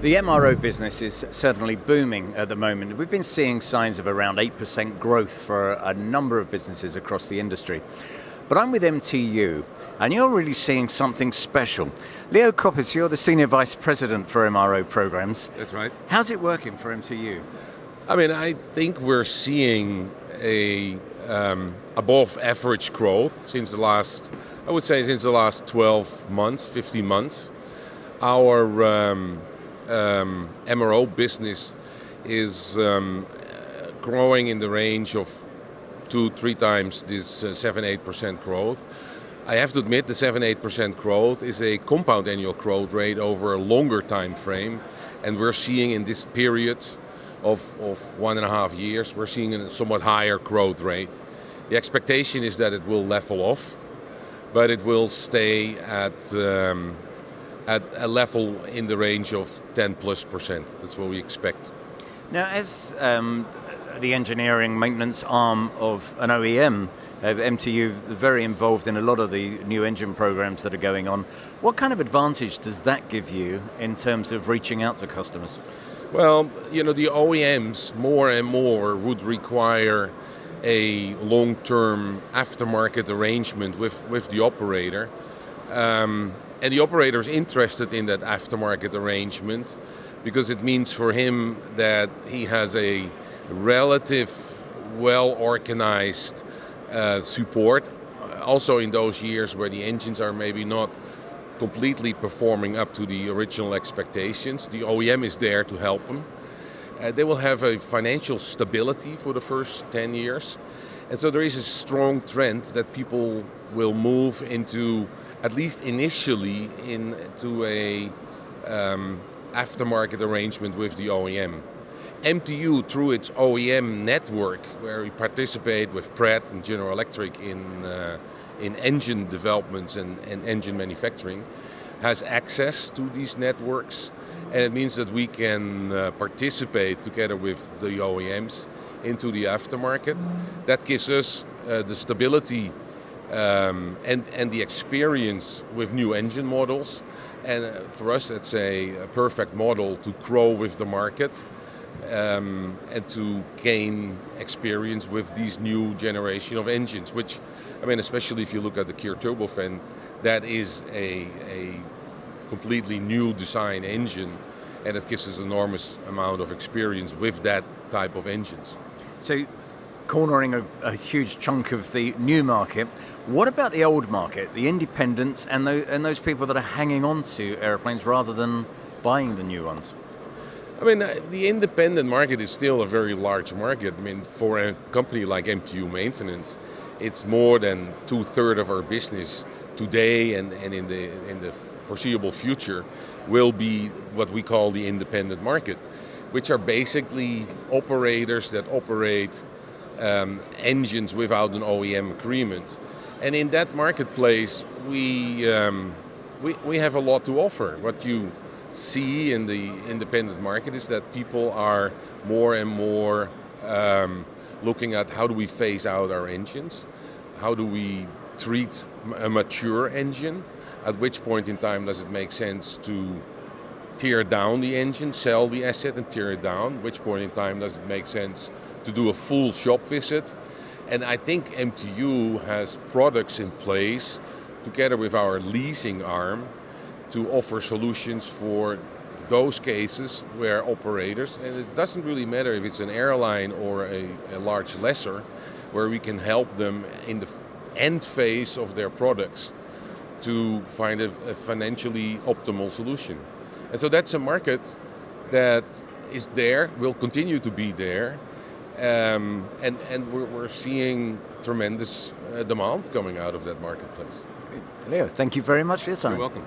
The MRO business is certainly booming at the moment. We've been seeing signs of around 8% growth for a number of businesses across the industry. But I'm with MTU, and you're really seeing something special. Leo Koppers, you're the Senior Vice President for MRO Programs. That's right. How's it working for MTU? I think we're seeing a above average growth since the last 12 months, 15 months. Our MRO business is growing in the range of 2-3 times this 7-8% growth. I have to admit the 7-8% growth is a compound annual growth rate over a longer time frame, and we're seeing in this period of 1.5 years, we're seeing a somewhat higher growth rate. The expectation is that it will level off, but it will stay at a level in the range of 10+%. That's what we expect. Now, as the engineering maintenance arm of an OEM, MTU very involved in a lot of the new engine programs that are going on. What kind of advantage does that give you in terms of reaching out to customers? Well, the OEMs more and more would require a long-term aftermarket arrangement with the operator. And the operator is interested in that aftermarket arrangement because it means for him that he has a relative, well-organized support. Also in those years where the engines are maybe not completely performing up to the original expectations, the OEM is there to help them. They will have a financial stability for the first 10 years. And so there is a strong trend that people will move into, at least initially, into a aftermarket arrangement with the OEM. MTU, through its OEM network, where we participate with Pratt and General Electric in engine developments and engine manufacturing, has access to these networks. And it means that we can participate together with the OEMs into the aftermarket. That gives us the stability and the experience with new engine models. And for us, that's a perfect model to grow with the market and to gain experience with these new generation of engines, which, especially if you look at the Gear turbofan, that is a completely new design engine, and it gives us an enormous amount of experience with that type of engines. So, cornering a huge chunk of the new market, what about the old market, the independents and those people that are hanging on to airplanes rather than buying the new ones? The independent market is still a very large market. For a company like MTU Maintenance, it's more than 2/3 of our business today and in the foreseeable future will be what we call the independent market, which are basically operators that operate engines without an OEM agreement. And in that marketplace, we have a lot to offer. What you see in the independent market is that people are more and more looking at how do we phase out our engines, how do we treat a mature engine, at which point in time does it make sense to tear down the engine, sell the asset and tear it down, at which point in time does it make sense to do a full shop visit. And I think MTU has products in place together with our leasing arm to offer solutions for those cases where operators, and it doesn't really matter if it's an airline or a large lessor, where we can help them in the end phase of their products to find a financially optimal solution. And so that's a market that is there, will continue to be there, and we're seeing tremendous demand coming out of that marketplace. Leo, thank you very much for your time. You're welcome.